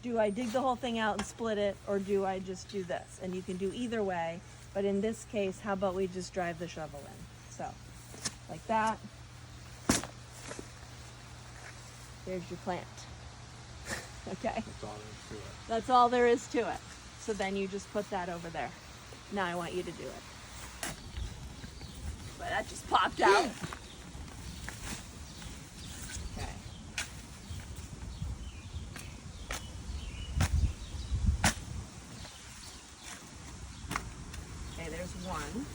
do I dig the whole thing out and split it, or do I just do this? And you can do either way, but in this case, how about we just drive the shovel in? So, like that. There's your plant. Okay? That's all there is to it. That's all there is to it. So then you just put that over there. Now I want you to do it. But that just popped out. Okay. Okay, there's one.